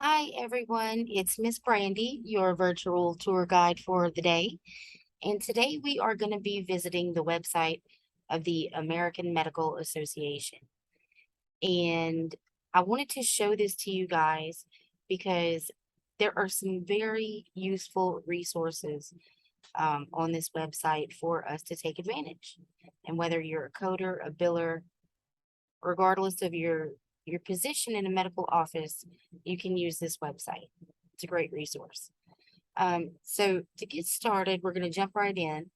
Hi, everyone. It's Miss Brandy, your virtual tour guide for the day. And today we are going to be visiting the website of the American Medical Association. And I wanted to show this to you guys because there are some very useful resources on this website for us to take advantage. And whether you're a coder, a biller, regardless of your position in a medical office, you can use this website. It's a great resource. So to get started, we're going to jump right in.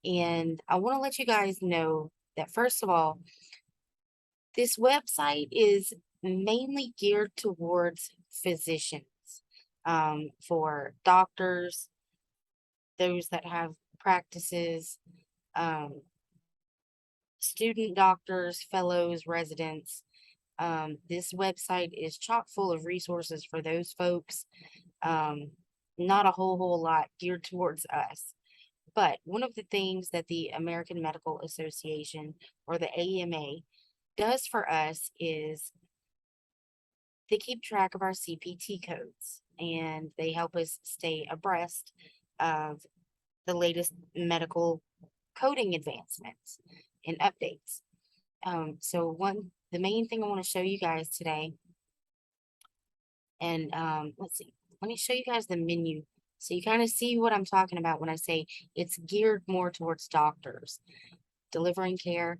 And I want to let you guys know that first of all, this website is mainly geared towards physicians, for doctors, those that have practices, um, student doctors, fellows, residents. This website is chock full of resources for those folks. Um, Not a whole lot geared towards us. But one of the things that the American Medical Association or the AMA does for us is they keep track of our CPT codes and they help us stay abreast of the latest medical coding advancements and updates. The main thing I want to show you guys today, and let's see, let me show you guys the menu so you kind of see what I'm talking about when I say it's geared more towards doctors delivering care.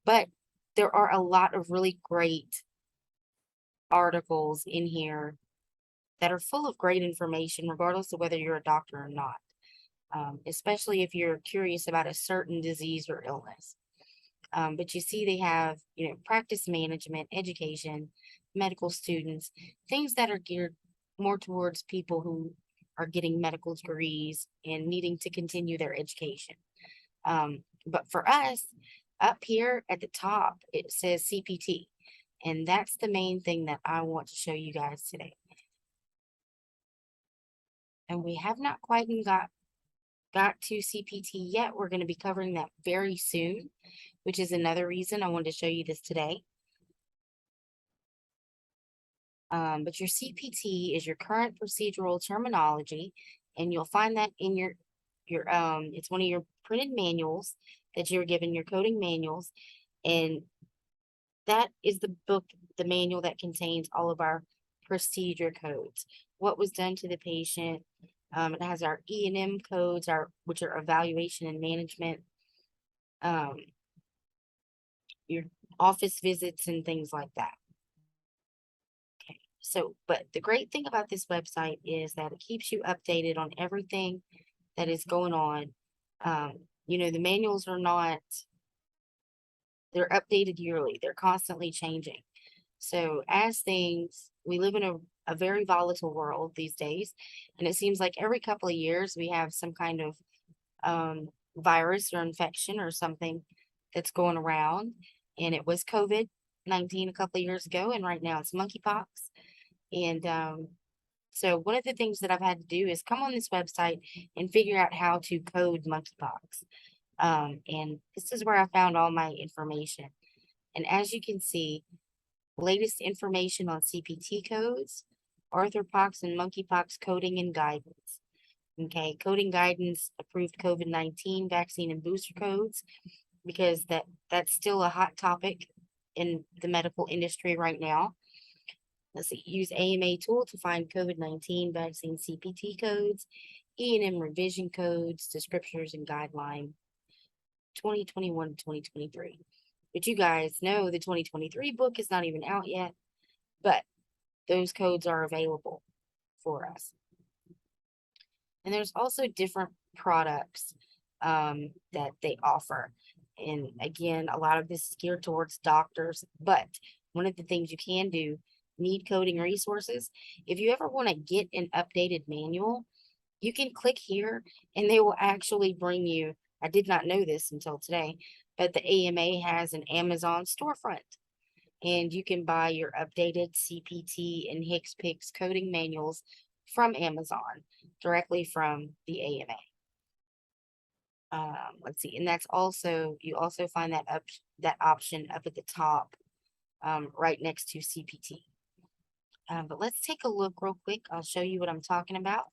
But there are a lot of really great articles in here that are full of great information, regardless of whether you're a doctor or not, especially if you're curious about a certain disease or illness. But you see, they have, practice management, education, medical students, things that are geared more towards people who are getting medical degrees and needing to continue their education. But for us, up here at the top, it says CPT. And that's the main thing that I want to show you guys today. And we have not quite got to CPT yet. We're going to be covering that very soon, which is another reason I wanted to show you this today. But your CPT is your current procedural terminology, and you'll find that in your it's one of your printed manuals that you're given, your coding manuals, and that is the book, the manual that contains all of our procedure codes. What was done to the patient. It has our E&M codes, which are evaluation and management, um, your office visits and things like that. Okay. So, but the great thing about this website is that it keeps you updated on everything that is going on. The manuals are not, they're updated yearly, they're constantly changing. So, we live in a very volatile world these days, and it seems like every couple of years we have some kind of virus or infection or something that's going around. And it was COVID-19 a couple of years ago, and right now it's monkeypox. And so one of the things that I've had to do is come on this website and figure out how to code monkeypox. And this is where I found all my information. And as you can see, latest information on CPT codes, arthropox and monkeypox coding and guidance. Okay, coding guidance, approved COVID-19 vaccine and booster codes, because that's still a hot topic in the medical industry right now. Let's see, use AMA tool to find COVID-19 vaccine CPT codes, E&M revision codes, descriptors and guideline 2021 to 2023. But you guys know the 2023 book is not even out yet, but those codes are available for us. And there's also different products that they offer. And again, a lot of this is geared towards doctors, but one of the things you can do, need coding resources. If you ever want to get an updated manual, you can click here and they will actually bring you. I did not know this until today, but the AMA has an Amazon storefront and you can buy your updated CPT and HCPCS coding manuals from Amazon directly from the AMA. Let's see, and you also find that option up at the top, right next to CPT. But let's take a look real quick. I'll show you what I'm talking about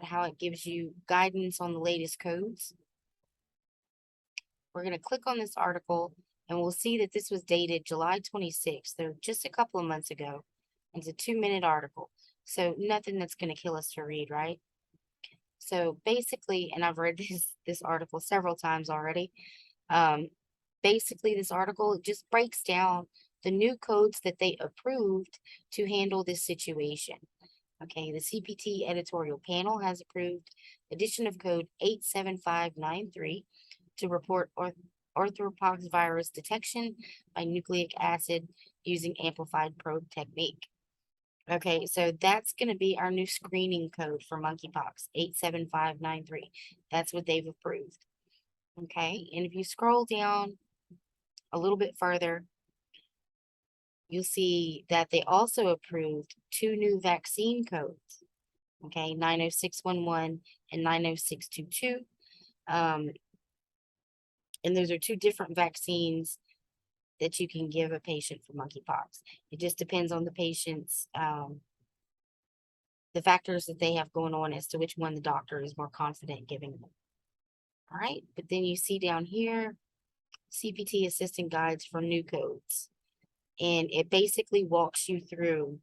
how it gives you guidance on the latest codes. We're going to click on this article and we'll see that this was dated July 26th. So just a couple of months ago. It's a 2-minute article. So nothing that's going to kill us to read, right? So basically, and I've read this article several times already. Basically, this article just breaks down the new codes that they approved to handle this situation. Okay, the CPT editorial panel has approved addition of code 87593 to report orthopox virus detection by nucleic acid using amplified probe technique. Okay, so that's going to be our new screening code for monkeypox, 87593. That's what they've approved. Okay, and if you scroll down a little bit further, you'll see that they also approved 2 new vaccine codes. Okay, 90611 and 90622. And those are 2 different vaccines that you can give a patient for monkeypox. It just depends on the patient's, the factors that they have going on as to which one the doctor is more confident giving them. All right, but then you see down here, CPT assistant guides for new codes. And it basically walks you through.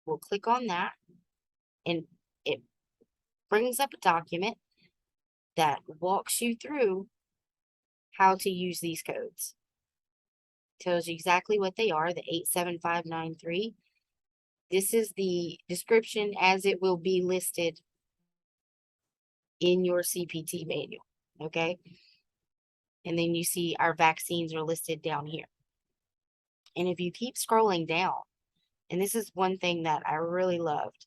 We'll click on that and it brings up a document that walks you through how to use these codes. Tells you exactly what they are, the 87593. This is the description as it will be listed in your CPT manual, okay? And then you see our vaccines are listed down here. And if you keep scrolling down, and this is one thing that I really loved,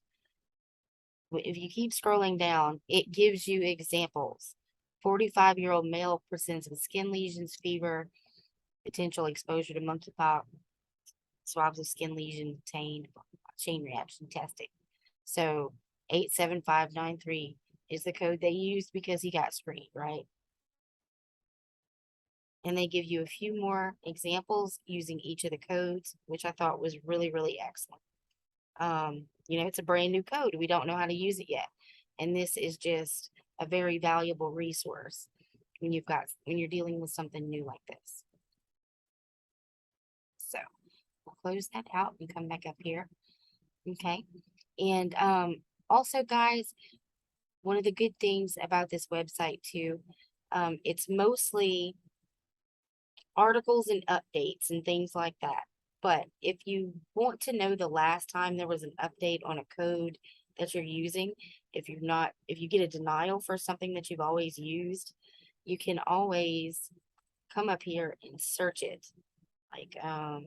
if you keep scrolling down, it gives you examples. 45-year-old male presents with skin lesions, fever, potential exposure to monkeypox, swabs of skin lesion obtained, chain reaction testing. So 87593 is the code they used because he got screened, right? And they give you a few more examples using each of the codes, which I thought was really, really excellent. You know, it's a brand new code. We don't know how to use it yet. And this is just a very valuable resource when you're dealing with something new like this. So we'll close that out and come back up here. Okay. And also, guys, one of the good things about this website too, it's mostly articles and updates and things like that. But if you want to know the last time there was an update on a code that you're using, if you get a denial for something that you've always used, you can always come up here and search it. Like, let's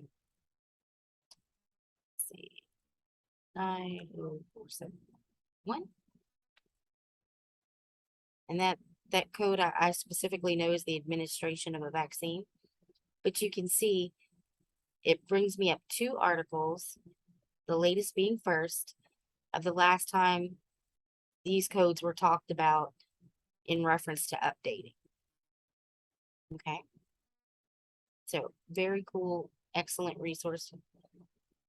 see, 90471. And that code I specifically know is the administration of a vaccine. But you can see it brings me up 2 articles, the latest being first, of the last time these codes were talked about in reference to updating. Okay. So very cool, excellent resource for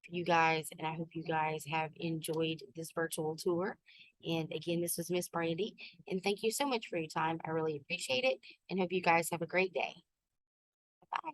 you guys. And I hope you guys have enjoyed this virtual tour. And again, this was Miss Brandy. And thank you so much for your time. I really appreciate it and hope you guys have a great day. Bye.